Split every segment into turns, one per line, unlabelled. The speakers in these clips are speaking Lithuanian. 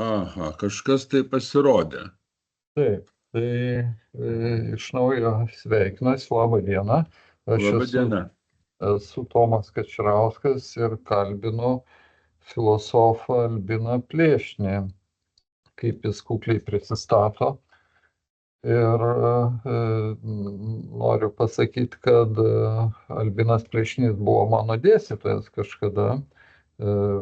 Aha, kažkas tai pasirodė.
Taip, tai iš naujo sveikinuosi, laba diena. Aš
Labą
esu,
dieną.
esu Tomas Kačerauskas ir kalbinu filosofą Albiną Plėšnį, kaip jis kukliai prisistato. Ir noriu pasakyti, kad Albinas Plėšnys buvo mano dėstytojas kažkada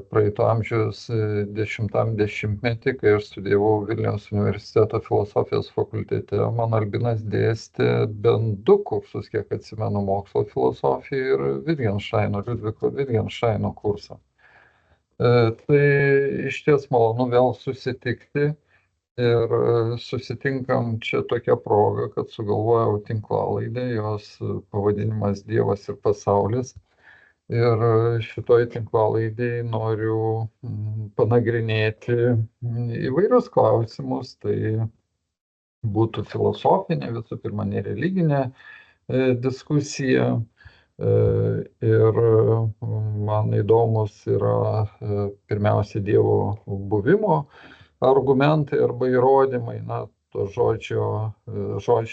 praeito amžiaus 10-metį, kai aš studijavau Vilniaus universiteto filosofijos fakultete. Man Albinas dėstė bent 2 kursus, kiek atsimenu, mokslo filosofiją ir Liudviko Wittgensteino kursą. Tai iš ties malonu vėl susitikti ir susitinkam čia tokia proga, kad sugalvojau tinklalaidę, jos pavadinimas Dievas ir pasaulis. Ir šitoj tinklalaidėj noriu panagrinėti įvairius klausimus. Tai būtų filosofinė, visų pirma, nereliginė diskusija. Ir man įdomus yra pirmiausia Dievo buvimo argumentai arba įrodymai. Na, to žodžio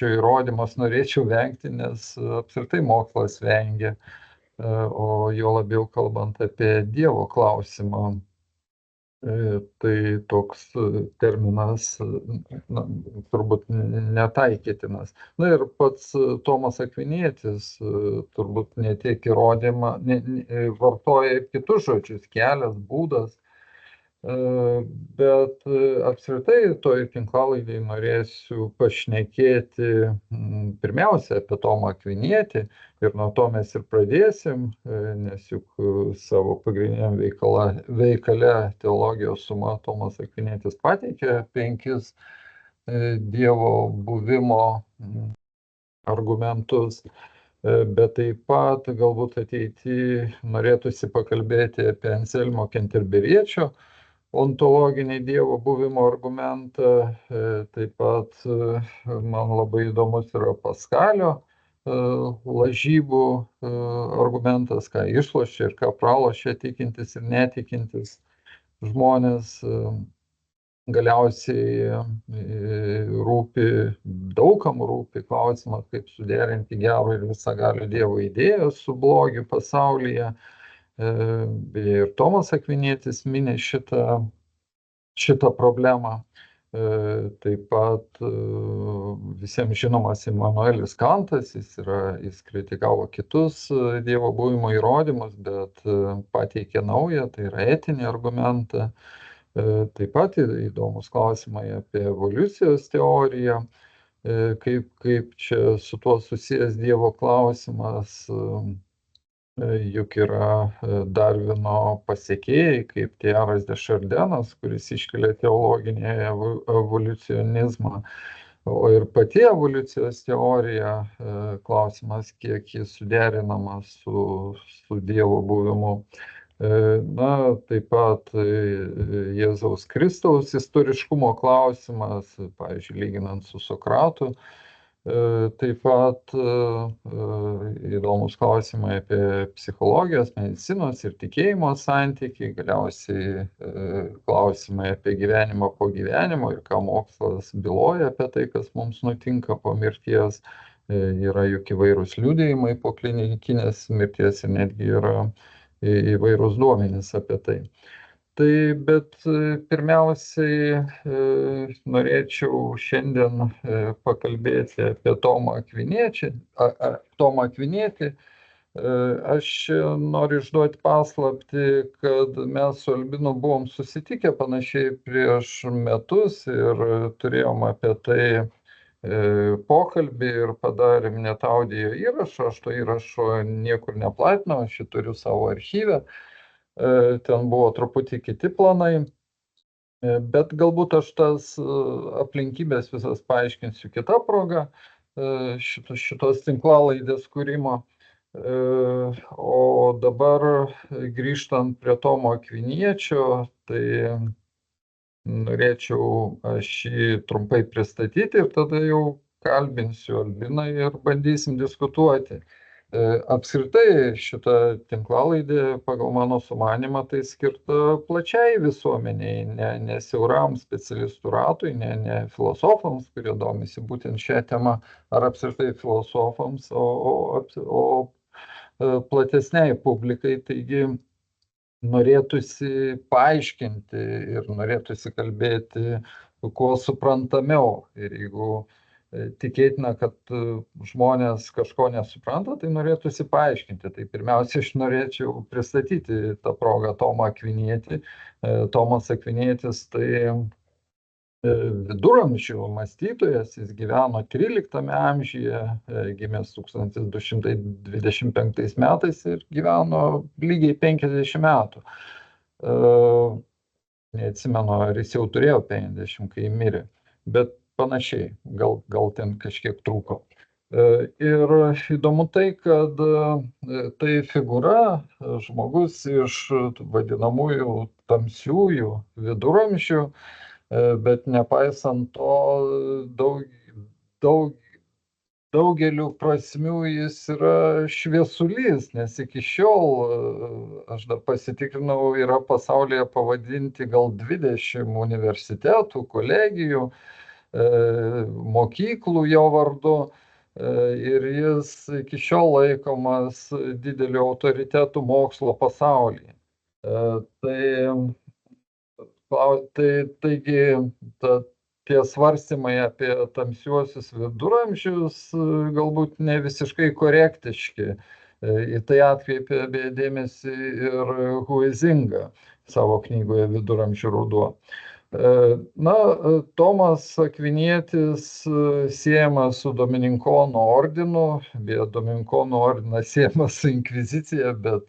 įrodymas norėčiau vengti, nes apskritai mokslas vengia, o jo labiau kalbant apie Dievo klausimą. Tai toks terminas, na, turbūt netaikytinas. Na ir pats Tomas Akvinietis turbūt ne tiek įrodymą, vartoja ir kitus žodžius, kelias, būdas. Bet apskritai toj tinklalaidėj norėsiu pašnekėti pirmiausia apie Tomą Akvinietį ir nuo to mes ir pradėsim, nes juk savo pagrindiniam veikale Teologijos suma Tomas Akvinietis pateikė 5 Dievo buvimo argumentus. Bet taip pat galbūt ateityje norėtųsi pakalbėti apie Anselmo Kenterberiečio ontologinį Dievo buvimo argumentą. Taip pat man labai įdomus yra Paskalio lažybų argumentas, ką išlošia ir ką pralošia tikintis ir netikintis žmonės. Galiausiai daugam rūpi klausimas, kaip suderinti gero ir visagalio Dievo idėją su blogiu pasaulyje. Ir Tomas Akvinietis minė šitą problemą. Taip pat visiems žinomas Immanuelis Kantas, jis kritikavo kitus Dievo buvimo įrodymus, bet pateikė naują, tai yra etinį argumentą. Taip pat įdomus klausimai apie evoliucijos teoriją, kaip čia su tuo susijęs Dievo klausimas. Juk yra Darvino pasekėjai, kaip Teilharas de Chardin, kuris iškelia teologinį evoliucionizmą, o ir pati evoliucijos teorija, klausimas, kiek jis suderinama su Dievo buvimu. Na, taip pat Jėzaus Kristaus istoriškumo klausimas, pavyzdžiui, lyginant su Sokratu. Taip pat įdomus klausimai apie psichologijos, medicinos ir tikėjimo santykį, galiausiai klausimai apie gyvenimą po gyvenimo ir ką mokslas byloja apie tai, kas mums nutinka po mirties. Yra juk įvairūs liudijimai po klinikinės mirties ir netgi yra įvairūs duomenys apie tai. Bet pirmiausiai norėčiau šiandien pakalbėti apie Tomą Akvinietį. Aš noriu išduoti paslaptį, kad mes su Albinu buvom susitikę panašiai prieš metus ir turėjom apie tai pokalbį ir padarėm net audio įrašą. Aš to įrašo niekur neplatinau, aš jį turiu savo archyve. Ten buvo truputį kiti planai, bet galbūt aš tas aplinkybės visas paaiškinsiu kitą progą šitos tinklalaidės kūrimo. O dabar grįžtant prie Tomo Akviniečio, tai norėčiau aš jį trumpai pristatyti ir tada jau kalbinsiu Albiną ir bandysim diskutuoti. Apskritai šita tinklalaidė pagal mano sumanymą tai skirta plačiai visuomeniai, ne siauram specialistų ratui, ne filosofams, kurie domisi būtent šią temą, ar apskritai filosofams, o platesniai publikai. Taigi norėtųsi paaiškinti ir norėtųsi kalbėti kuo suprantamiau. Ir jeigu tikėtina, kad žmonės kažko nesupranta, tai norėtųsi paaiškinti. Tai pirmiausia, aš norėčiau pristatyti tą progą Tomą Akvinietį. Tomas Akvinietis tai viduramžių mąstytojas, jis gyveno 13 amžiuje, gimęs 1225 metais ir gyveno lygiai 50 metų. Neatsimenu, ar jis jau turėjo 50, kai mirė, bet panašiai, gal ten kažkiek trūko. Ir įdomu tai, kad tai figūra, žmogus iš vadinamųjų tamsiųjų viduramžių, bet nepaisant to daugeliu prasmių jis yra šviesulys, nes iki šiol, aš dar pasitikrinau, yra pasaulyje pavadinti gal 20 universitetų, kolegijų, mokyklų jo vardu, ir jis iki šiol laikomas dideliu autoritetu mokslo pasaulyje. Taigi tie svarstymai apie tamsiuosius viduramžius galbūt ne visiškai korektiški. Į tai atkreipė dėmesį ir Huizinga savo knygoje Viduramžių ruduo. Tomas Akvinietis siejamas su Domininkonų ordinu, beje, Domininkonų ordinas siejamas su inkvizicija, bet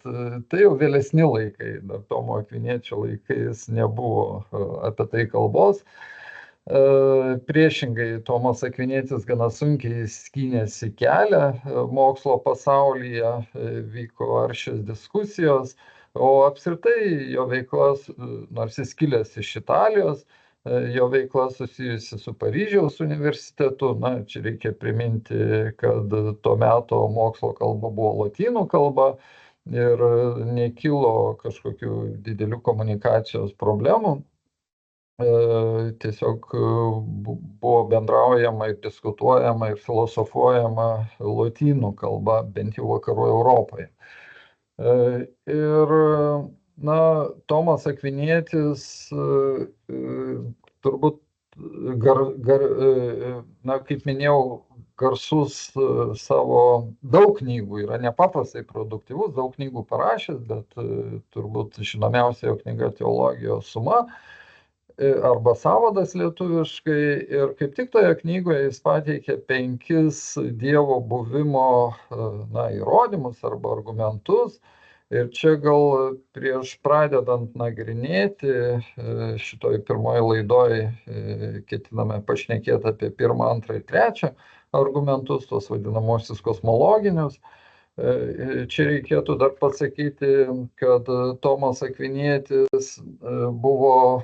tai jau vėlesni laikai, dar Tomo Akviniečio laikais nebuvo apie tai kalbos. Priešingai, Tomas Akvinietis gana sunkiai skynėsi kelią mokslo pasaulyje, vyko aršios diskusijos. O apskritai jo veiklas, nors jis kilęs iš Italijos, jo veikla susijusi su Paryžiaus universitetu. Čia reikia priminti, kad tuo metu mokslo kalba buvo lotynų kalba ir nekilo kažkokių didelių komunikacijos problemų. Tiesiog buvo bendraujama ir diskutuojama ir filosofuojama lotynų kalba, bent jau vakarų Europoje. Ir, Tomas Akvinietis turbūt, kaip minėjau, garsus savo daug knygų, yra nepaprastai produktyvus, daug knygų parašęs, bet turbūt žinomiausia jo knyga Teologijos suma arba sąvadas lietuviškai. Ir kaip tik toje knygoje jis pateikė 5 Dievo buvimo įrodymus arba argumentus. Ir čia gal prieš pradedant nagrinėti, šitoj pirmoje laidoje ketiname pašnekėti apie 1, 2 ir 3 argumentus, tos vadinamosius kosmologinius. Čia reikėtų dar pasakyti, kad Tomas Akvinietis buvo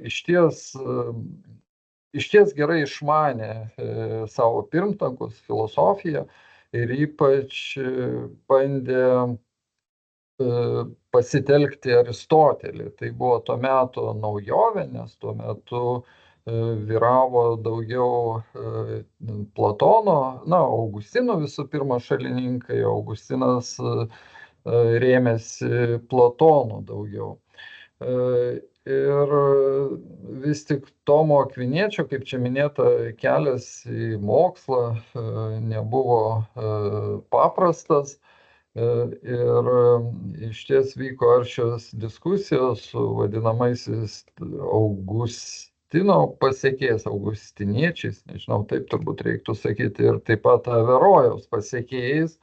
išties gerai išmanė savo pirmtakus, filosofiją, ir ypač bandė pasitelkti Aristotelį. Tai buvo tuo metu naujovė, nes tuo metu vyravo daugiau Platono, Augustino visų pirma šalininkai. Augustinas rėmėsi Platonu daugiau. Ir vis tik Tomo Akviniečio, kaip čia minėta, kelias į mokslą nebuvo paprastas. Ir išties vyko aršios diskusijos su vadinamaisiais Augustino pasekėjais, augustiniečiais, nežinau, taip turbūt reiktų sakyti, ir taip pat Averojaus pasekėjais.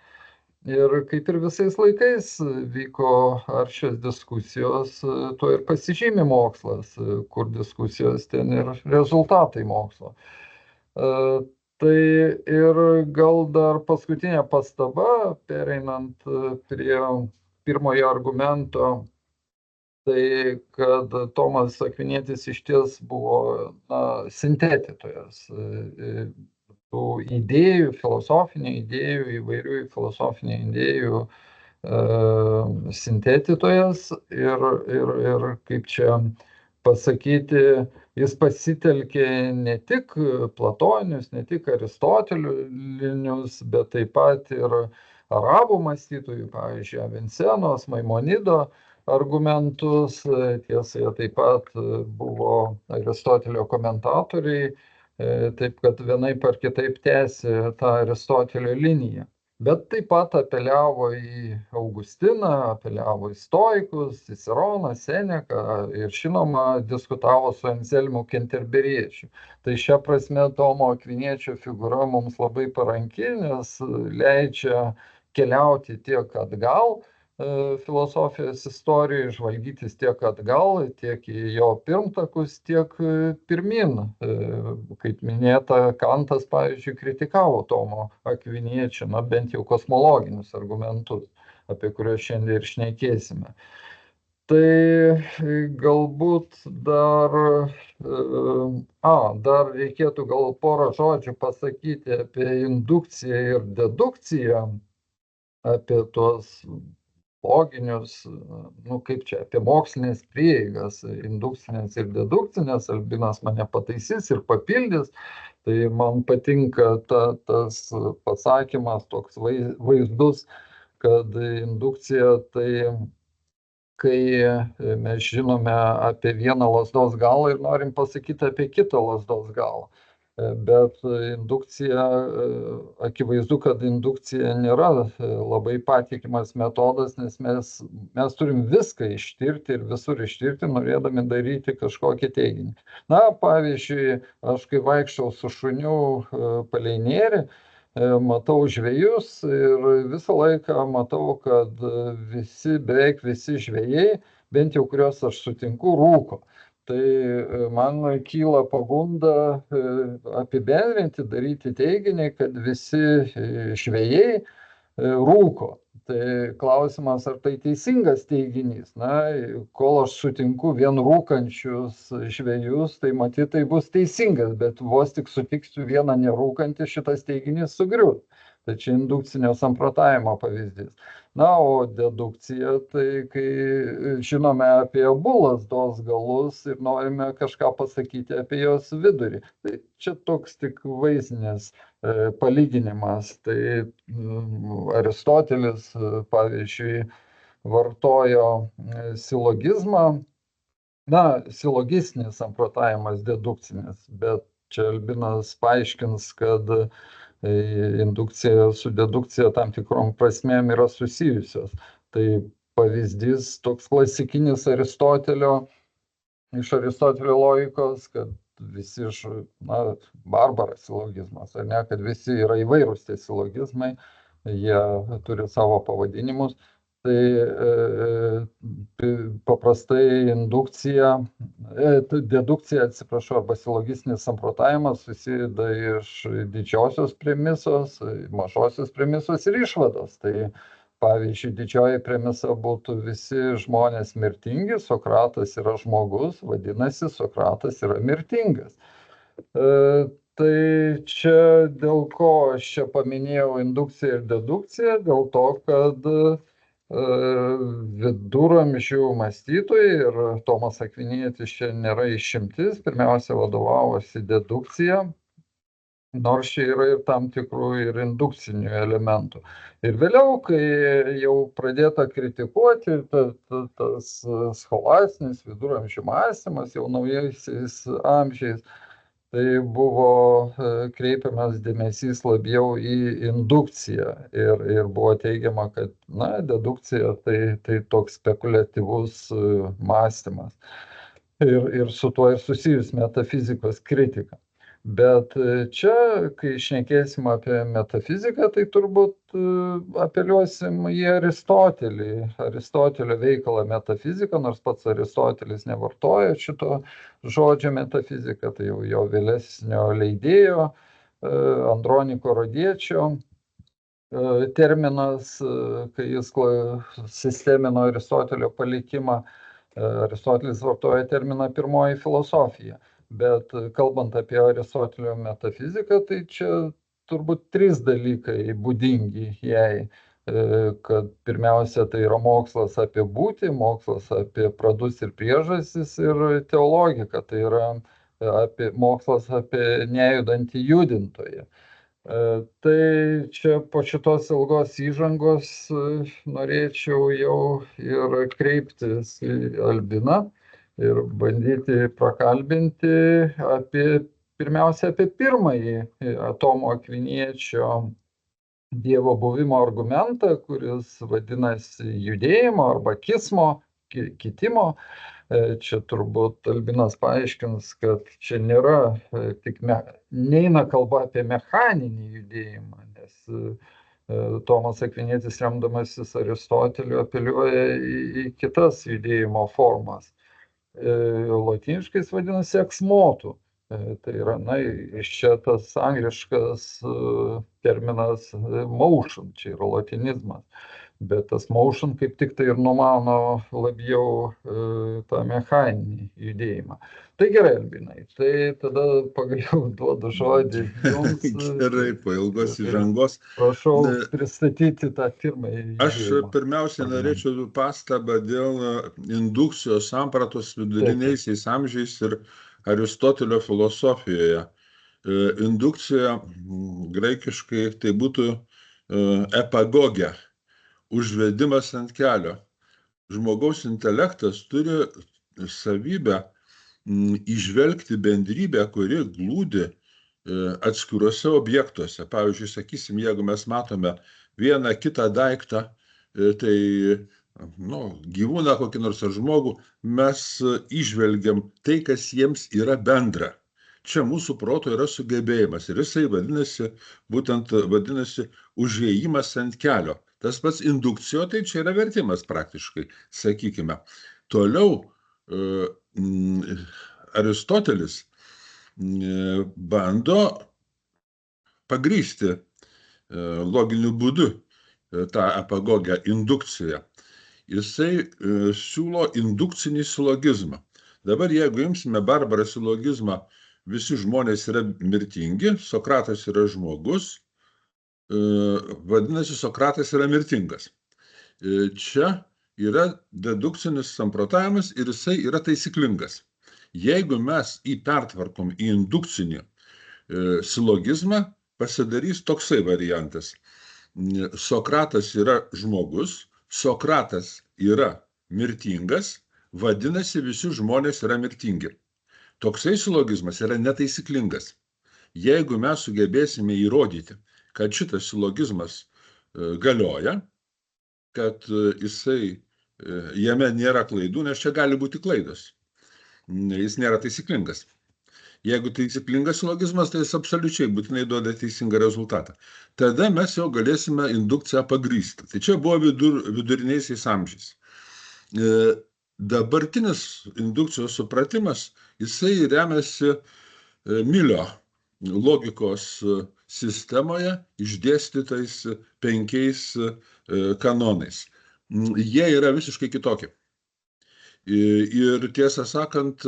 Ir kaip ir visais laikais vyko aršios diskusijos, tuo ir pasižymi mokslas, kur diskusijos, ten ir rezultatai mokslo. Tai ir gal dar paskutinė pastaba, pereinant prie pirmojo argumento, tai kad Tomas Akvinietis išties buvo sintetikas. tų idėjų, filosofinių idėjų, įvairių filosofinių idėjų sintetintojas ir kaip čia pasakyti, jis pasitelkė ne tik platoninius, ne tik aristotelinius, bet taip pat ir arabų mąstytojų, pavyzdžiui, Avincenos, Maimonido argumentus. Tiesa, jie taip pat buvo Aristotelio komentatoriai, taip kad vienaip ar kitaip tęsė tą Aristotelio liniją. Bet taip pat apeliavo į Augustiną, apeliavo į stoikus, Ciceroną, Seneką ir žinoma diskutavo su Anselmu Kenterberiečiu. Tai šia prasme Tomo Akviniečio figūra mums labai paranki, nes leidžia keliauti tiek atgal filosofijos istorijoje, žvalgytis tiek atgal, tiek į jo pirmtakus, tiek pirmin. Kaip minėta, Kantas, pavyzdžiui, kritikavo Tomo Akviniečio, na bent jau kosmologinius argumentus, apie kuriuos šiandien ir šnekėsime. Tai galbūt dar reikėtų gal porą žodžių pasakyti apie indukciją ir dedukciją, apie tuos loginius, kaip čia, apie mokslinės prieigas, indukcinės ir dedukcinės. Albinas mane pataisys ir papildys. Tai man patinka tas pasakymas, toks vaizdus, kad indukcija tai, kai mes žinome apie vieną lazdos galą ir norim pasakyti apie kitą lazdos galą. Bet indukcija, akivaizdu, kad indukcija nėra labai patikimas metodas, nes mes turim viską ištirti ir visur ištirti, norėdami daryti kažkokį teiginį. Na, pavyzdžiui, aš kai vaikščiau su šuniu palei nerį, matau žvejus ir visą laiką matau, kad beveik visi žvejai, bent jau kuriuos aš sutinku, rūko. Tai man kyla pagunda apibendrinti, daryti teiginį, kad visi žvejai rūko. Tai klausimas, ar tai teisingas teiginys. Na, kol aš sutinku vien rūkančius žvejus, tai matyt, tai bus teisingas, bet vos tik sutiksiu vieną nerūkantį, šitas teiginys sugrius. Tai čia indukcinio samprotavimo pavyzdys. Na, o dedukcija, tai kai žinome apie abu lazdos galus ir norime kažką pasakyti apie jos vidurį. Tai čia toks tik vaizdinis palyginimas. Tai Aristotelis, pavyzdžiui, vartojo silogizmą. Na, silogistinis samprotavimas dedukcinis, bet čia Albinas paaiškins, kad indukcija su dedukcija tam tikrom prasmėm yra susijusios. Tai pavyzdys toks klasikinis iš Aristotelio logikos, kad visi barbaras silogizmas, ar ne, kad visi yra įvairūs tie silogizmai, jie turi savo pavadinimus. Tai paprastai dedukcija, arba silogistinis samprotavimas susideda iš didžiosios premisos, mažosios premisos ir išvados. Tai pavyzdžiui, didžioji premisa būtų visi žmonės mirtingi, Sokratas yra žmogus, vadinasi, Sokratas yra mirtingas. Tai čia dėl ko aš čia paminėjau indukciją ir dedukciją, dėl to, kad viduramžių mąstytojai, ir Tomas Akvinietis čia nėra išimtis, pirmiausia vadovavosi dedukcija, nors čia yra ir tam tikrų ir indukcinių elementų. Ir vėliau, kai jau pradėta kritikuoti tas scholastinis viduramžių mąstymas, jau naujaisiais amžiais, tai buvo kreipiamas dėmesys labiau į indukciją ir buvo teigiama, kad dedukcija tai toks spekuliatyvus mąstymas ir su tuo ir susijus metafizikos kritika. Bet čia, kai šnekėsim apie metafiziką, tai turbūt apeliuosim į Aristotelio veikalą metafizika, nors pats Aristotelis nevartoja šito žodžio metafizika, tai jau jo vėlesnio leidėjo Androniko Rodiečio terminas, kai jis sistemino Aristotelio palikimą. Aristotelis vartoja terminą pirmoji filosofija. Bet kalbant apie Aristotelio metafiziką, tai čia turbūt 3 dalykai būdingi jai. Kad pirmiausia, tai yra mokslas apie būtį, mokslas apie pradus ir priežastis ir teologika, tai yra mokslas apie nejudantį judintoją. Tai čia po šitos ilgos įžangos norėčiau jau ir kreiptis į Albiną ir bandyti prakalbinti pirmiausia apie pirmąjį Tomo Akviniečio Dievo buvimo argumentą, kuris vadinasi judėjimo arba kismo, kitimo. Čia turbūt Albinas paaiškins, kad čia nėra neina kalba apie mechaninį judėjimą, nes Tomas Akvinietis, remdamasis Aristoteliu, apeliuoja į kitas judėjimo formas. Lotyniškais vadinasi eksmotu. Tai yra, iš čia tas angliškas terminas motion, čia yra latinizmas. Bet tas motion kaip tik tai ir numano labiau tą mechaninį judėjimą. Tai gerai, Albinai, tai tada pagaliau duodu žodį jums.
Gerai, po ilgos įžangos.
Prašau pristatyti tą pirmąjį judėjimą.
Aš pirmiausia norėčiau pastabą dėl indukcijos sampratos viduriniaisiais amžiais ir Aristotelio filosofijoje. Indukcija graikiškai tai būtų epagogė, užvedimas ant kelio. Žmogaus intelektas turi savybę įžvelgti bendrybę, kuri glūdi atskiruose objektuose. Pavyzdžiui, sakysim, jeigu mes matome vieną kitą daiktą, tai gyvūną kokį nors ar žmogų, mes įžvelgiam tai, kas jiems yra bendra. Čia mūsų proto yra sugebėjimas ir jisai vadinasi užėjimas ant kelio. Tas pats indukcijo, tai čia yra vertimas praktiškai, sakykime. Toliau Aristotelis bando pagrįsti loginiu būdu tą epagogę indukciją. Jisai siūlo indukcinį silogizmą. Dabar jeigu imsime barbarą silogizmą, visi žmonės yra mirtingi, Sokratas yra žmogus, vadinasi, Sokratas yra mirtingas. Čia yra dedukcinis samprotavimas ir jisai yra taisyklingas. Jeigu mes pertvarkom į indukcinį silogizmą, pasidarys toksai variantas. Sokratas yra žmogus, Sokratas yra mirtingas, vadinasi, visi žmonės yra mirtingi. Toksai silogizmas yra netaisyklingas. Jeigu mes sugebėsime įrodyti, kad šitas silogizmas galioja, kad jame nėra klaidų, nes čia gali būti klaidos. Jis nėra taisyklingas. Jeigu taisyklingas silogizmas, tai jis absoliučiai būtinai duoda teisingą rezultatą. Tada mes jau galėsime indukciją pagrįsti. Tai čia buvo viduriniaisiais amžiais. Dabartinis indukcijos supratimas, jisai remiasi Milio logikos sistemoje išdėstytais 5 kanonais. Jie yra visiškai kitokie. Ir tiesą sakant,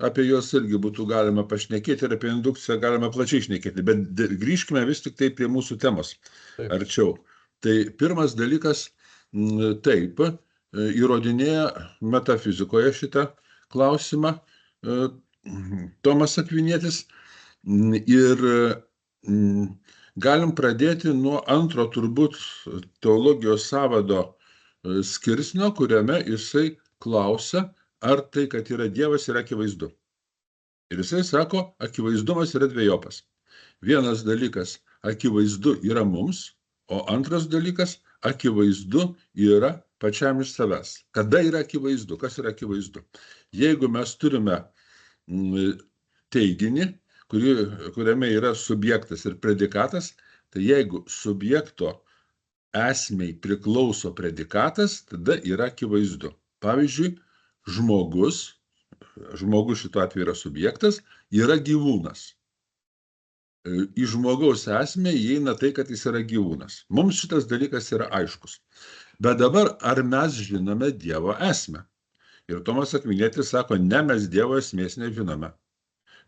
apie juos irgi būtų galima pašnekėti ir apie indukciją galima plačiai šnekėti, bet grįžkime vis tik tai prie mūsų temos arčiau. Tai pirmas dalykas, taip, įrodinėja metafizikoje šitą klausimą Tomas Akvinietis ir galim pradėti nuo antro turbūt teologijos sąvado skirsnio, kuriame jisai klausia, ar tai, kad yra Dievas, yra akivaizdu. Ir jisai sako, akivaizdumas yra dvejopas. Vienas dalykas, akivaizdu yra mums, o antras dalykas, akivaizdu yra pačiam iš savęs. Kada yra akivaizdu? Kas yra akivaizdu? Jeigu mes turime teiginį, kuriame yra subjektas ir predikatas, tai jeigu subjekto esmei priklauso predikatas, tada yra akivaizdu. Pavyzdžiui, žmogus šituo atveju yra subjektas, yra gyvūnas. Į žmogaus esmę įeina tai, kad jis yra gyvūnas. Mums šitas dalykas yra aiškus. Bet dabar, ar mes žinome Dievo esmę? Ir Tomas Akvinietis sako, ne, mes Dievo esmės nežinome.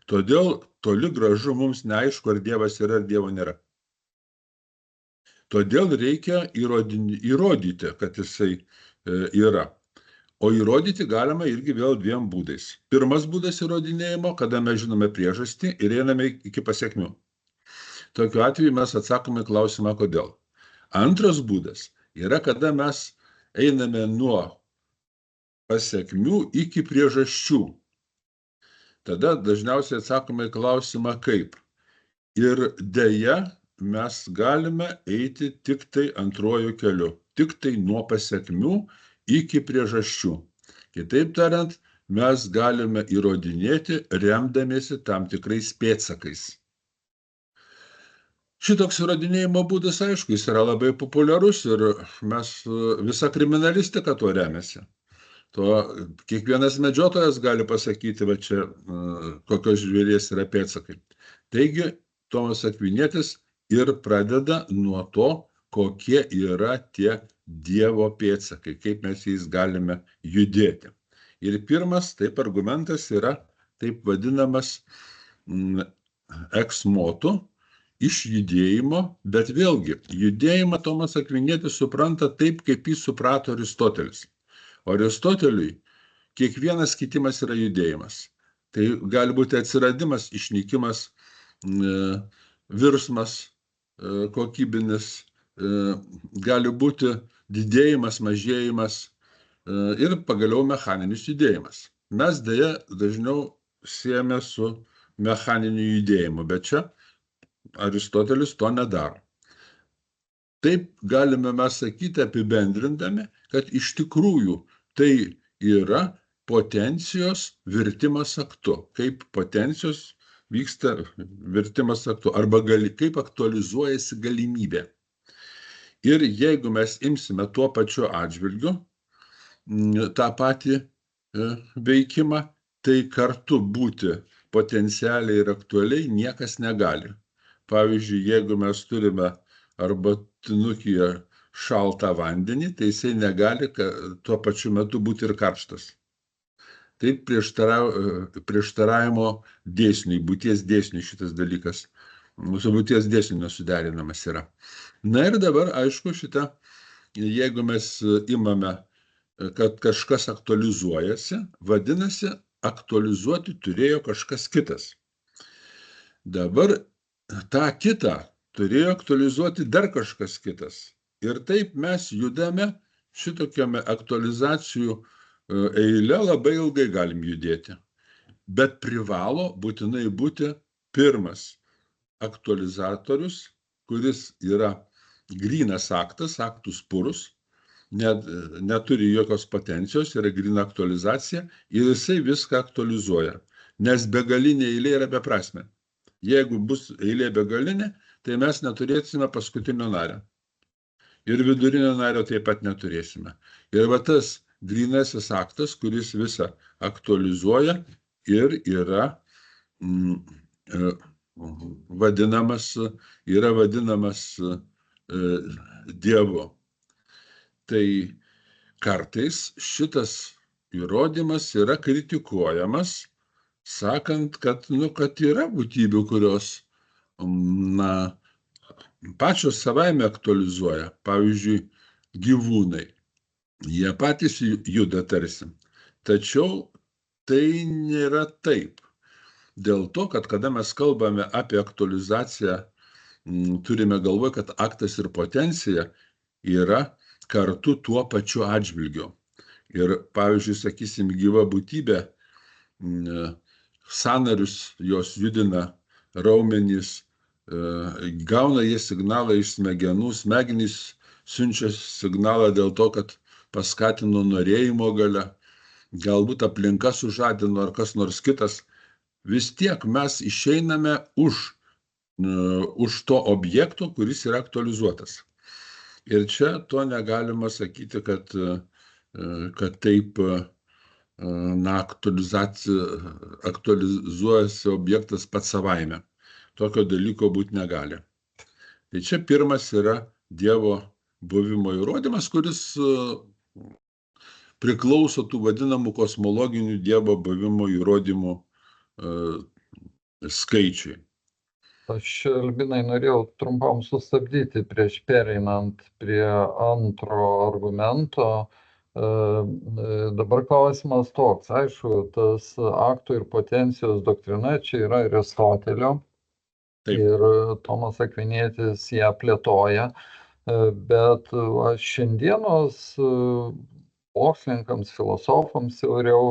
Todėl toli gražu mums neaišku, ar Dievas yra, ar Dievo nėra. Todėl reikia įrodyti, kad jisai yra. O įrodyti galima irgi vėl dviem būdais. Pirmas būdas įrodinėjimo, kada mes žinome priežastį ir einame iki pasekmių. Tokiu atveju mes atsakome klausimą, kodėl. Antras būdas yra, kada mes einame nuo pasekmių iki priežasčių. Tada dažniausiai atsakome į klausimą, kaip. Ir deja, mes galime eiti tik tai antruoju keliu, tik tai nuo pasekmių iki priežasčių. Kitaip tariant, mes galime įrodinėti remdamiesi tam tikrais pėdsakais. Šitoks įrodinėjimo būdas, aišku, jis yra labai populiarus ir visa kriminalistika tuo remiasi. Kiekvienas medžiotojas gali pasakyti, va čia kokios žvėries yra pėdsakai. Taigi, Tomas Akvinietis ir pradeda nuo to, kokie yra tie Dievo pėdsakai, kaip mes jais galime judėti. Ir pirmas argumentas yra taip vadinamas ex motu, iš judėjimo, bet vėlgi, judėjimą Tomas Akvinietis supranta taip, kaip jis suprato Aristotelis. O Aristoteliui kiekvienas kitimas yra judėjimas. Tai gali būti atsiradimas, išnykimas, virsmas kokybinis, gali būti didėjimas, mažėjimas ir pagaliau mechaninis judėjimas. Mes deja dažniau siejame su mechaniniu judėjimu, bet čia Aristotelis to nedaro. Taip galime mes sakyti apibendrindami, kad iš tikrųjų tai yra potencijos virtimas aktu, kaip potencijos vyksta virtimas aktu, arba kaip aktualizuojasi galimybė. Ir jeigu mes imsime tuo pačiu atžvilgiu tą patį veikimą, tai kartu būti potencialiai ir aktualiai niekas negali. Pavyzdžiui, jeigu mes turime arbatinukyje šaltą vandenį, tai jisai negali tuo pačiu metu būti ir karštas. Tai prieštaravimo dėsniui, būties dėsniui šitas dalykas, su būties dėsniu nesuderinamas yra. Na ir dabar, aišku, jeigu mes imame, kad kažkas aktualizuojasi, vadinasi, aktualizuoti turėjo kažkas kitas. Dabar tą kitą turėjo aktualizuoti dar kažkas kitas. Ir taip mes judame šitokiame aktualizacijų eile, labai ilgai galim judėti. Bet privalo būtinai būti pirmas aktualizatorius, kuris yra grynas aktas, actus purus, neturi jokios potencijos, yra gryna aktualizacija ir jisai viską aktualizuoja. Nes begalinė eilė yra beprasmė. Jeigu bus eilė begalinė, tai mes neturėsime paskutinio nario. Ir vidurinio nario taip pat neturėsime. Ir va tas grynasis aktas, kuris visą aktualizuoja ir yra vadinamas Dievu. Tai kartais šitas įrodymas yra kritikuojamas, sakant, kad yra būtybių, kurios pačios savaime aktualizuoja. Pavyzdžiui, gyvūnai. Jie patys juda tarsi. Tačiau tai nėra taip. Dėl to, kad kada mes kalbame apie aktualizaciją, turime galvoje, kad aktas ir potencija yra kartu tuo pačiu atžvilgiu. Ir pavyzdžiui, sakysim, gyva būtybė, sąnarius jos judina, raumenys, gauna jie signalą iš smegenų, smegenys siunčia signalą dėl to, kad paskatino norėjimo galią, galbūt aplinka sužadino ar kas nors kitas. Vis tiek mes išeiname už to objekto, kuris yra aktualizuotas. Ir čia to negalima sakyti, kad taip aktualizuojasi objektas pats savaime. Tokio dalyko būti negali. Tai čia pirmas yra Dievo buvimo įrodymas, kuris priklauso tų vadinamų kosmologinių Dievo buvimo įrodymų skaičiai.
Aš, Albinai, norėjau trumpam sustabdyti prieš pereinant prie antro argumento. Dabar klausimas toks, aišku, tas aktų ir potencijos doktrina čia yra Aristotelio ir Tomas Akvinietis ją plėtoja, bet šiandienos mokslininkams, filosofams siauriau,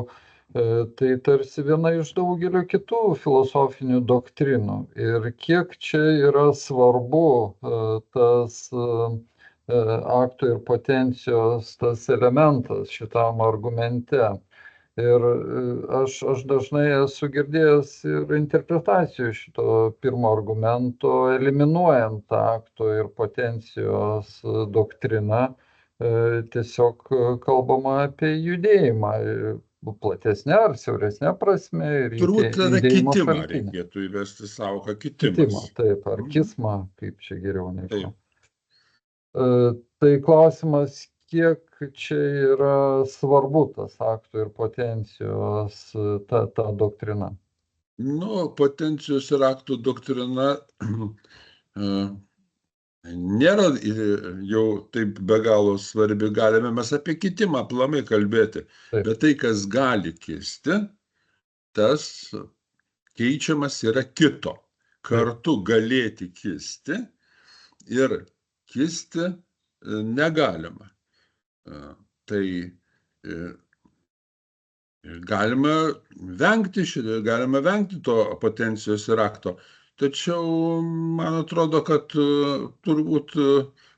tai tarsi viena iš daugelio kitų filosofinių doktrinų. Ir kiek čia yra svarbu tas aktų ir potencijos tas elementas šitam argumente. Ir aš dažnai esu girdėjęs ir interpretacijų šito pirmo argumento, eliminuojant tą akto ir potencijos doktriną, tiesiog kalbama apie judėjimą platesnė ar siauresnė prasme ir
Turbūt tada
judėjimo
kitimą
šaltinį.
reikėtų įvesti savoką
Kitimą,
kitimas.
taip, ar kismą, kaip čia geriau nežinau. Tai klausimas, kiek čia yra svarbu tas aktų ir potencijos ta doktrina?
Nu, potencijos ir aktų doktrina nėra jau taip be galo svarbi. Galime mes apie kitimą aplamai kalbėti.
Taip.
Bet tai, kas gali kisti, tas keičiamas yra kito. Kartu galėti kisti ir kisti negalima. Tai galima vengti to potencijos ir akto. Tačiau man atrodo, kad turbūt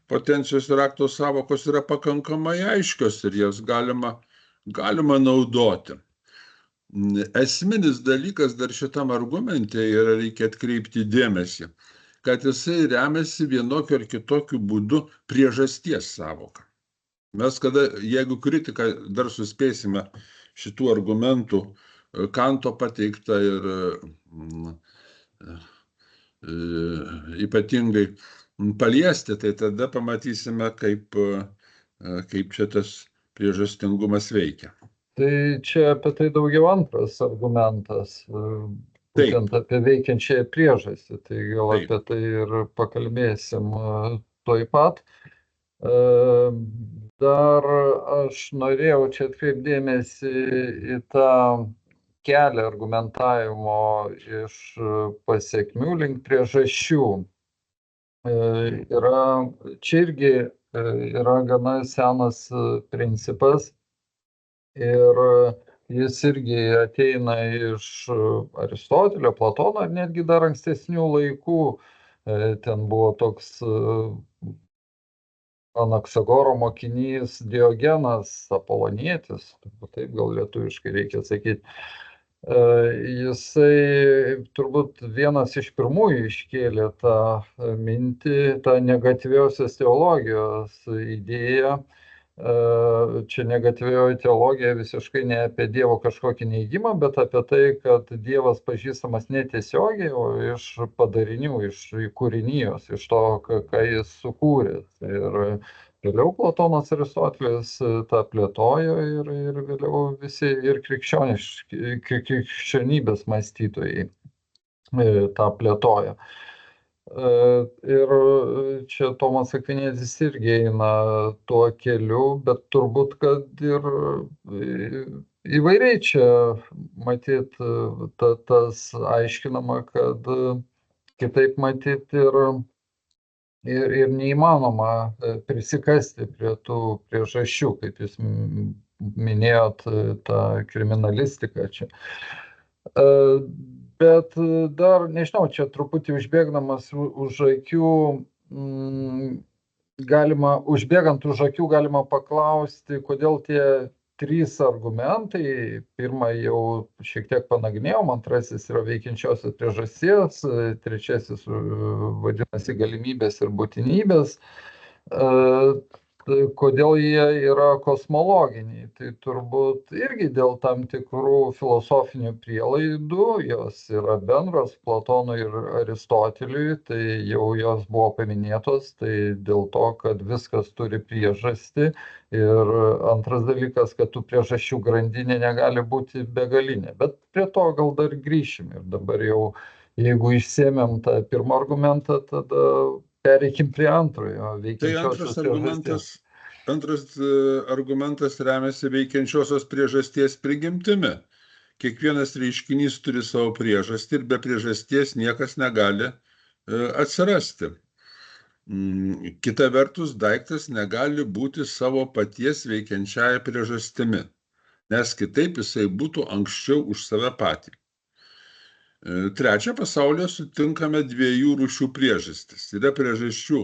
potencijos ir akto savokos yra pakankamai aiškios ir jas galima naudoti. Esminis dalykas dar šitam argumente yra, reikia atkreipti dėmesį, kad jisai remiasi vienokiu ar kitokiu būdu priežasties savoką. Mes jeigu kritiką dar suspėsime šitų argumentų, Kanto pateiktą ir ypatingai paliesti, tai tada pamatysime, kaip čia tas priežastingumas veikia.
Tai čia apie tai daugiau antras argumentas, būtent apie veikiančią priežastį, tai gal apie tai ir pakalbėsim tuoj pat. Dar aš norėjau čia atkreipti dėmesį į tą kelią argumentavimo iš pasekmių link priežasčių. Čia irgi yra gana senas principas ir jis irgi ateina iš Aristotelio, Platono ir netgi dar ankstesnių laikų. Ten buvo toks Anaksagoro mokinys Diogenas Apolonietis, taip gal lietuviškai reikia sakyti. Jisai turbūt vienas iš pirmųjų iškėlė tą mintį, tą negatyviosios teologijos idėją. Čia negatyvioji teologija visiškai ne apie Dievo kažkokį neigimą, bet apie tai, kad Dievas pažįstamas netiesiogiai, o iš padarinių, iš kūrinijos, iš to, ką jis sukūrė. Ir vėliau Platonas, Aristotelis tą plėtojo ir vėliau visi ir krikščionybės mąstytojai tą plėtojo. Ir čia Tomas Akvinietis irgi eina tuo keliu, bet turbūt, kad ir įvairiai čia matyt tas aiškinama, kad kitaip matyt ir neįmanoma prisikasti prie tų priežasčių, kaip jūs minėjot, tą kriminalistiką čia. Bet dar, nežinau, čia truputį užbėgdamas už akių, užbėgant už akių galima paklausti, kodėl tie trys argumentai, pirmą jau šiek tiek panagrinėjom, antrasis yra veikiančiosios priežasties, trečiasis vadinasi galimybės ir būtinybės. Kodėl jie yra kosmologiniai? Tai turbūt irgi dėl tam tikrų filosofinių prielaidų, jos yra bendros Platonui ir Aristoteliui, tai jau jos buvo paminėtos, tai dėl to, kad viskas turi priežastį. Ir antras dalykas, kad tų priežasčių grandinė negali būti begalinė. Bet prie to gal dar grįšim ir dabar jau jeigu išsėmėm tą pirmą argumentą, tada pereikim prie antrojo,
Tai
veikiančiosios priežasties.
antras argumentas remiasi veikiančiosios priežasties prigimtimi. Kiekvienas reiškinys turi savo priežastį ir be priežasties niekas negali atsirasti. Kita vertus, daiktas negali būti savo paties veikiančiąją priežastimi, nes kitaip jisai būtų anksčiau už save patį. Trečia, pasaulyje sutinkame dviejų rūšių priežastis. Yra priežasčių,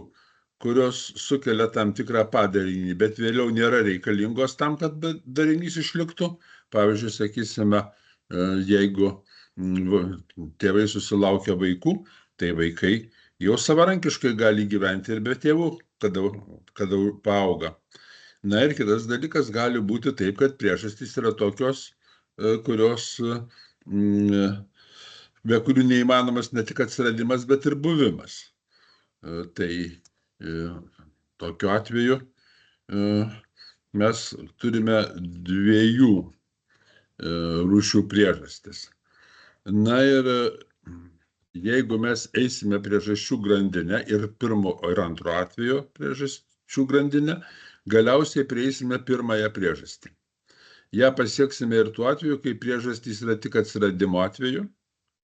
kurios sukelia tam tikrą padarinį, bet vėliau nėra reikalingos tam, kad darinys išliktų. Pavyzdžiui, sakysime, jeigu tėvai susilaukia vaikų, tai vaikai jau savarankiškai gali gyventi ir be tėvų, kada paauga. Na ir kitas dalykas gali būti taip, kad priežastys yra tokios, kurios be kurių neįmanomas ne tik atsiradimas, bet ir buvimas. Tai tokiu atveju mes turime dviejų rūšių priežastis. Na ir jeigu mes eisime priežasčių grandinę ir pirmo ir antro atveju priežasčių grandinę, galiausiai prieisime pirmąją priežastį. Ja pasieksime ir tuo atveju, kai priežastys yra tik atsiradimo atveju,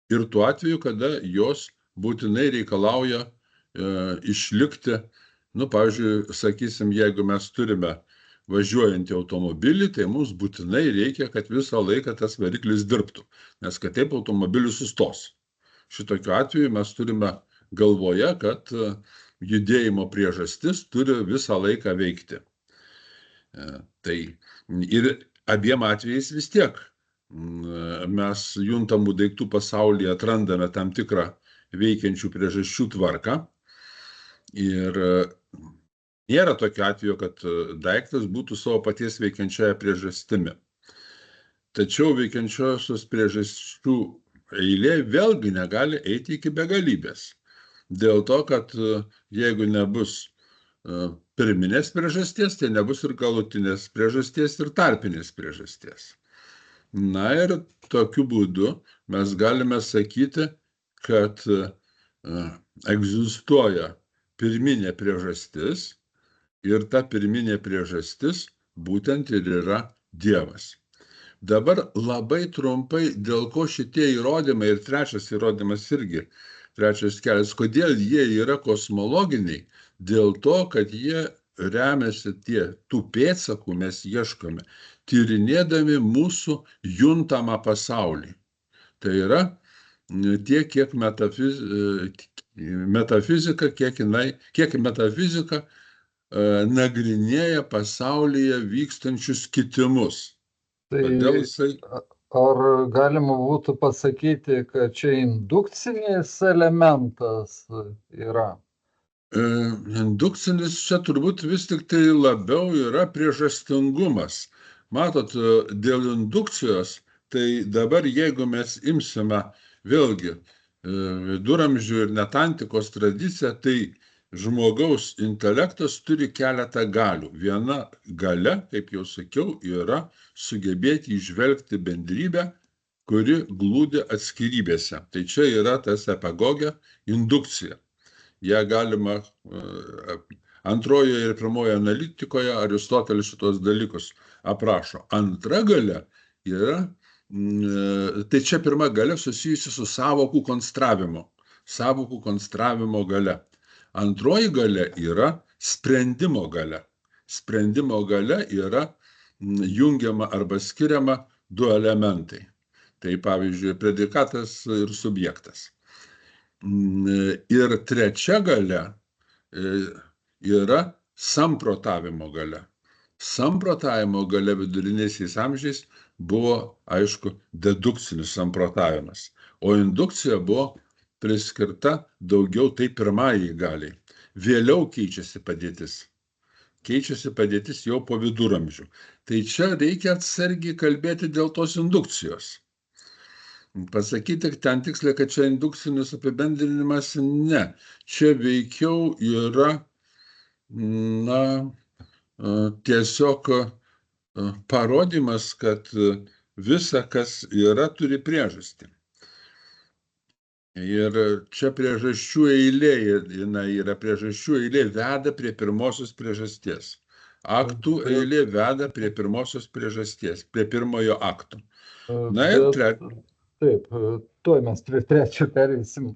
ir tuo atveju, kada jos būtinai reikalauja išlikti. Pavyzdžiui, sakysim, jeigu mes turime važiuojantį automobilį, tai mums būtinai reikia, kad visą laiką tas variklis dirbtų, nes kitaip automobilis sustos. Šitokiu atveju mes turime galvoje, kad judėjimo priežastis turi visą laiką veikti. Tai ir abiem atvejais vis tiek mes juntamų daiktų pasaulyje atrandame tam tikrą veikiančių priežasčių tvarką. Ir nėra tokio atveju, kad daiktas būtų savo paties veikiančiąją priežastimi. Tačiau veikiančiosios priežasčių eilė vėlgi negali eiti iki begalybės. Dėl to, kad jeigu nebus pirminės priežasties, tai nebus ir galutinės priežasties ir tarpinės priežasties. Na ir tokiu būdu mes galime sakyti, kad egzistuoja pirminė priežastis ir ta pirminė priežastis būtent ir yra Dievas. Dabar labai trumpai, dėl ko šitie įrodymai ir trečias įrodymas irgi, trečias kelias, kodėl jie yra kosmologiniai, dėl to, kad jie remiasi tų pėdsakų mes ieškome, tyrinėdami mūsų juntamą pasaulį. Tai yra tiek, kiek metafizika, kiek metafizika nagrinėja pasaulyje vykstančius kitimus.
Tai ar galima būtų pasakyti, kad čia indukcinis elementas yra?
Indukcinis čia turbūt vis tik tai labiau yra priežastingumas. Matot, dėl indukcijos, tai dabar jeigu mes imsime vėlgi viduramžių ir net antikos tradiciją, tai žmogaus intelektas turi keletą galių. Viena galia, kaip jau sakiau, yra sugebėti įžvelgti bendrybę, kuri glūdi atskirybėse. Tai čia yra tas epagogė indukcija. Ja galima antrojoje ir pirmoje analitikoje Aristotelis šitos dalykus aprašo. Antra galia yra, tai čia pirma galia susijusi su sąvokų konstravimo galia. Antroji galia yra sprendimo galia. Sprendimo galia yra jungiama arba skiriama du elementai. Tai pavyzdžiui, predikatas ir subjektas. Ir trečia galia yra samprotavimo galia. Samprotavimo galia viduriniaisiais amžiais buvo, aišku, dedukcinis samprotavimas, o indukcija buvo priskirta daugiau tai pirmajai galiai. Vėliau keičiasi padėtis. Keičiasi padėtis jau po viduramžių. Tai čia reikia atsargiai kalbėti dėl tos indukcijos. Pasakyti ten tiksliai, kad čia indukcinis apibendrinimas, ne. Čia veikiau yra, tiesiog parodymas, kad visa, kas yra, turi priežastį. Ir čia priežasčių eilė, jinai yra priežasčių eilė veda prie pirmosios priežasties. Aktų eilė veda prie pirmosios priežasties, prie pirmojo akto. Na ir
taip, tuoj mes prie trečio pereisim.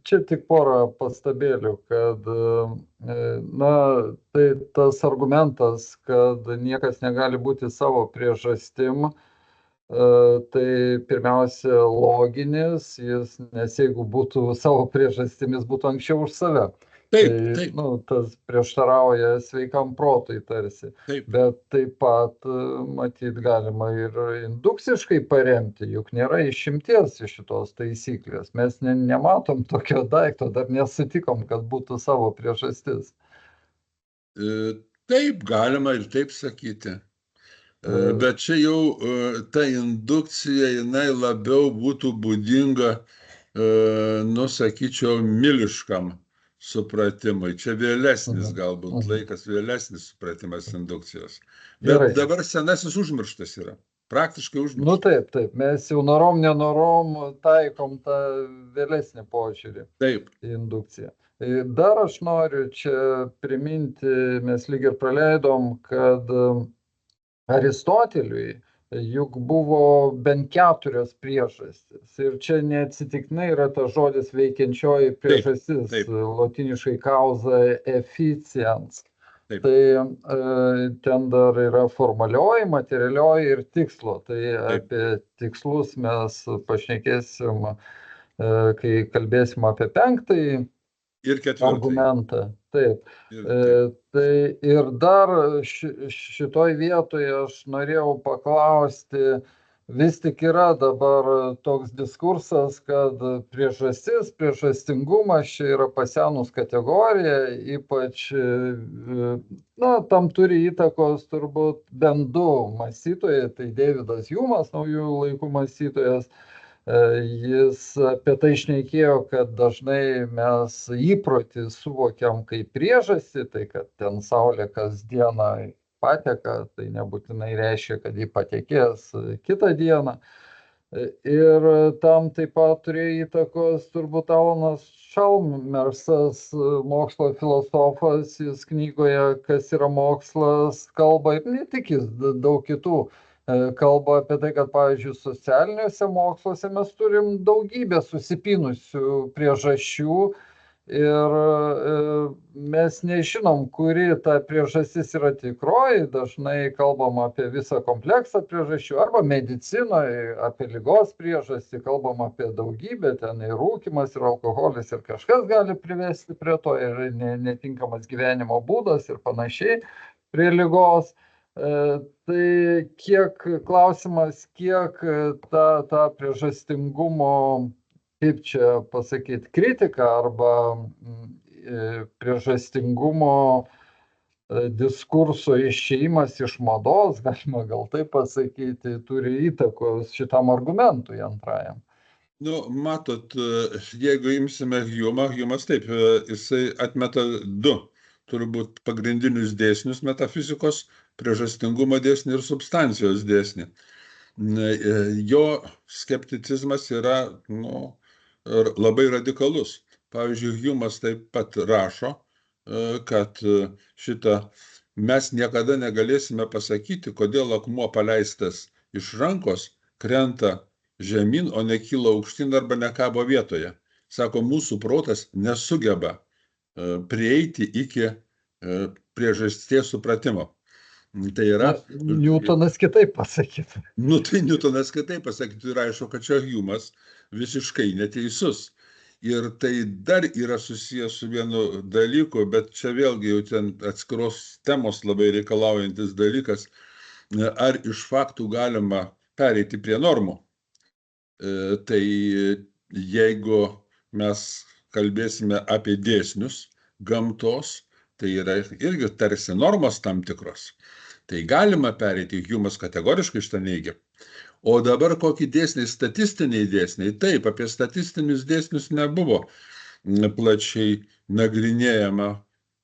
Čia tik porą pastabėlių, kad na, tai tas argumentas, kad niekas negali būti savo priežastim, tai pirmiausia loginis, nes jeigu būtų savo priežastimis, būtų anksčiau už save.
Taip.
Nu, tas prieštarauja sveikam protui tarsi.
Taip.
Bet taip pat, matyt, galima ir indukciškai paremti, juk nėra išimties iš šitos taisyklės. Mes nematom tokio daikto, dar nesutikom, kad būtų savo priežastis.
Taip, galima ir taip sakyti. Bet čia jau ta indukcija, jinai labiau būtų būdinga, sakyčiau, miliškam supratimui. Čia vėlesnis galbūt laikas, vėlesnis supratimas indukcijos. Bet dabar senasis užmirštas yra. Praktiškai užmirštas.
Nu taip. Mes jau norom, nenorom taikom tą vėlesnį požiūrį į indukciją. Dar aš noriu čia priminti, mes lyg ir praleidom, kad Aristoteliui juk buvo bent 4 priežastys. Ir čia neatsitiktinai yra tas žodis veikiančioji priežastis, lotyniškai causa efficiens. Tai ten dar yra formalioji, materialioji ir tikslo. Tai apie tikslus mes pašnekėsim, kai kalbėsim apie 5.
Ir 4.
argumentą. Taip. Tai ir dar šitoj vietoje aš norėjau paklausti, vis tik yra dabar toks diskursas, kad priežastingumas čia yra pasenus kategorija, ypač, tam turi įtakos turbūt bent 2 mąstytojai, tai Davidas Hjumas, naujųjų laikų mąstytojas. Jis apie tai šnekėjo, kad dažnai mes įprotį suvokiam kaip priežastį, tai kad ten saulė kasdieną pateka, tai nebūtinai reiškia, kad ji patekės kitą dieną. Ir tam taip pat turėjo įtakos turbūt Alanas Chalmersas, mokslo filosofas, jis knygoje Kas yra mokslas kalba, ir ne tik jis, daug kitų. Kalba apie tai, kad, pavyzdžiui, socialiniuose moksluose mes turim daugybę susipinusių priežasčių ir mes nežinom, kuri ta priežastis yra tikroji. Dažnai kalbam apie visą kompleksą priežasčių, arba medicinoje apie ligos priežastį, kalbam apie daugybę, ten ir rūkymas, ir alkoholis, ir kažkas gali privesti prie to, ir netinkamas gyvenimo būdas ir panašiai prie ligos. Tai klausimas, kiek ta priežastingumo, kaip čia pasakyti, kritika arba priežastingumo diskurso išėjimas iš mados, galima gal taip pasakyti, turi įtakos šitam argumentui antrajam.
Matot, jeigu imsime Hjumas taip, jisai atmeta 2 turbūt pagrindinius dėsnius metafizikos, priežastingumo dėsnį ir substancijos dėsnį. Jo skepticizmas yra labai radikalus. Pavyzdžiui, Hjumas taip pat rašo, kad mes niekada negalėsime pasakyti, kodėl akmuo paleistas iš rankos krenta žemyn, o nekyla aukštyn arba nekabo vietoje. Sako, mūsų protas nesugeba prieiti iki priežasties supratimo. Tai yra...
Newtonas kitaip pasakytų.
Tai Newtonas kitaip pasakytų ir aišku, kad čia Hjumas visiškai neteisus. Ir tai dar yra susijęs su vienu dalyku, bet čia vėlgi jau ten atskiros temos labai reikalaujantis dalykas, ar iš faktų galima pereiti prie normų. Tai jeigu mes kalbėsime apie dėsnius gamtos, tai yra irgi tarsi normos tam tikros. Tai galima pereiti, Hjumas kategoriškai šitą neigia. O dabar kokie dėsniai, statistiniai dėsniai? Taip, apie statistinius dėsnius nebuvo plačiai nagrinėjama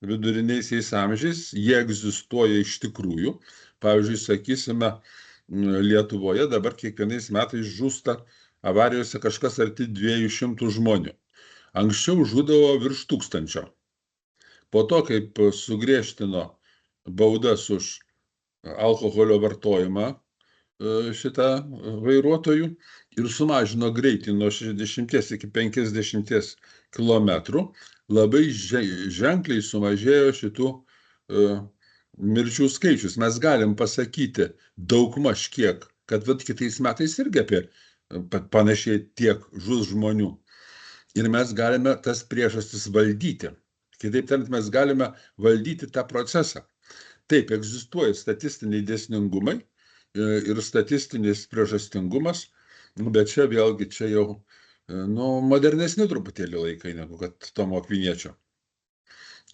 viduriniaisiais amžiais, jie egzistuoja iš tikrųjų. Pavyzdžiui, sakysime, Lietuvoje dabar kiekvienais metais žūsta avarijose kažkas arti 200 žmonių. Anksčiau žudavo virš 1000. Po to, kaip sugriežtino baudas už alkoholio vartojimą šitą vairuotojų ir sumažino greitį nuo 60 iki 50 km, labai ženkliai sumažėjo šitų mirčių skaičius. Mes galim pasakyti daugmaž kiek, kad kitais metais irgi apie panašiai tiek žus žmonių. Ir mes galime tas priežastis valdyti. Kitaip tariant, mes galime valdyti tą procesą. Taip, egzistuoja statistiniai dėsningumai ir statistinis priežastingumas, bet čia vėlgi čia jau modernesni truputėlį laikai negu kad Tomo Akviniečio.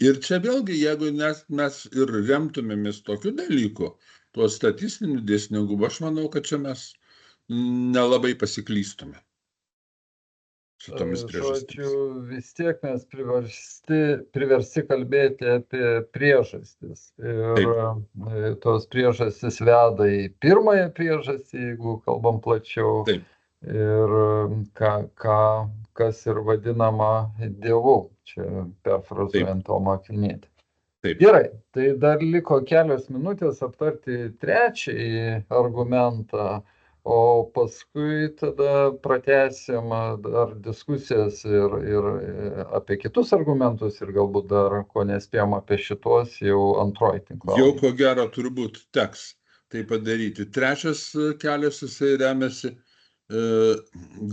Ir čia vėlgi, jeigu mes ir remtumėmės tokiu dalyku, tuo statistiniu dėsningumu, aš manau, kad čia mes nelabai pasiklystume.
Žodžiu, vis tiek mes priversti kalbėti apie priežastis. Ir tos priežastis veda į pirmąją priežastį, jeigu kalbam plačiau.
Taip.
Ir kas ir vadinama Dievu, čia perfrazuojant Tomą Akvinietį. Gerai, tai dar liko kelios minutės aptarti trečiąjį argumentą, o paskui tada pratęsim dar diskusijas ir apie kitus argumentus ir galbūt dar, ko nespėjom apie šitos, jau antroji tinklalaidė.
Jau ko gero turbūt teks tai padaryti. Trečias kelias, jisai remiasi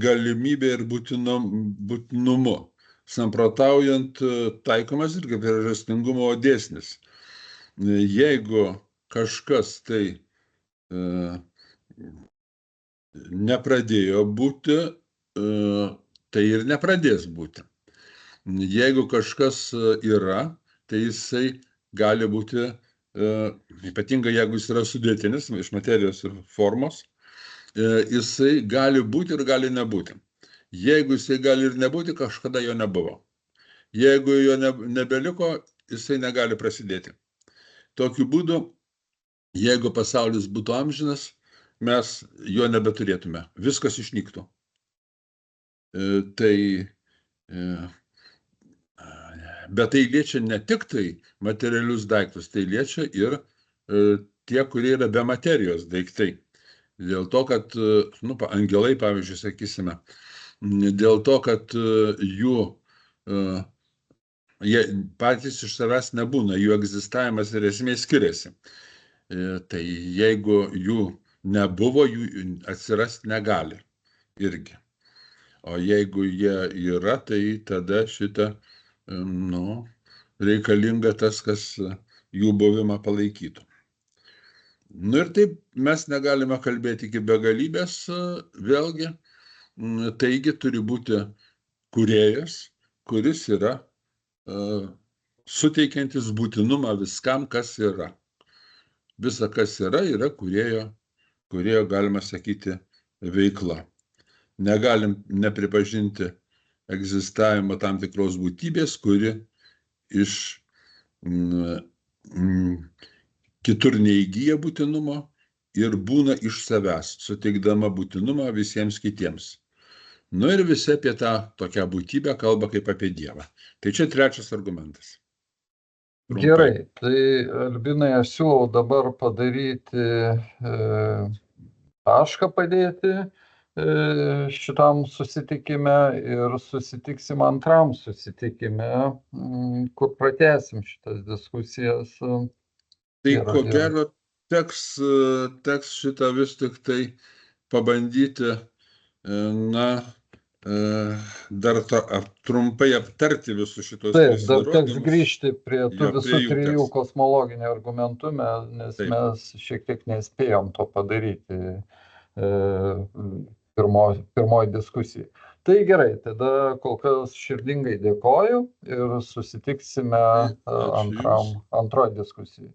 galimybė ir būtinumu. Samprotaujant taikomas irgi priežastingumo dėsnis. Jeigu kažkas tai nepradėjo būti, tai ir nepradės būti. Jeigu kažkas yra, tai jisai gali būti, ypatingai jeigu jis yra sudėtinis, iš materijos ir formos, jisai gali būti ir gali nebūti. Jeigu jisai gali ir nebūti, kažkada jo nebuvo. Jeigu jo nebeliko, jisai negali prasidėti. Tokiu būdu, jeigu pasaulis būtų amžinas, mes jo nebeturėtume. Viskas išnyktų. Bet tai liečia ne tik tai materialius daiktus, tai liečia ir tie, kurie yra be materijos daiktai. Dėl to, kad, angelai, pavyzdžiui, sakysime, dėl to, kad jie patys iš savęs nebūna, jų egzistavimas ir esmė skiriasi. Tai jeigu jų nebuvo, jų atsirasti negali irgi. O jeigu jie yra, tai tada šitą, reikalinga tas, kas jų buvimą palaikytų. Ir taip mes negalime kalbėti iki begalybės, vėlgi, taigi turi būti kūrėjas, kuris yra suteikiantis būtinumą viskam, kas yra. Visa, kas yra kūrėjo, galima sakyti, veikla. Negalim nepripažinti egzistavimo tam tikros būtybės, kuri iš kitur neįgyja būtinumo ir būna iš savęs, suteikdama būtinumą visiems kitiems. Ir visi apie tą tokią būtybę kalba kaip apie Dievą. Tai čia trečias argumentas.
Gerai, tai Albinai, aš siūlau dabar padaryti tašką padėti šitam susitikime ir susitiksim antram susitikime, kur pratęsim šitas diskusijas.
Tai ko gero teks šitą vis tik tai pabandyti, dar trumpai aptarti visus šitos
įrodymus. Taip, dar teks grįžti prie tų visų trijų kosmologinių argumentų, nes mes šiek tiek nespėjom to padaryti pirmoji diskusija. Tai gerai, tada kol kas širdingai dėkoju ir susitiksime antroji diskusijai.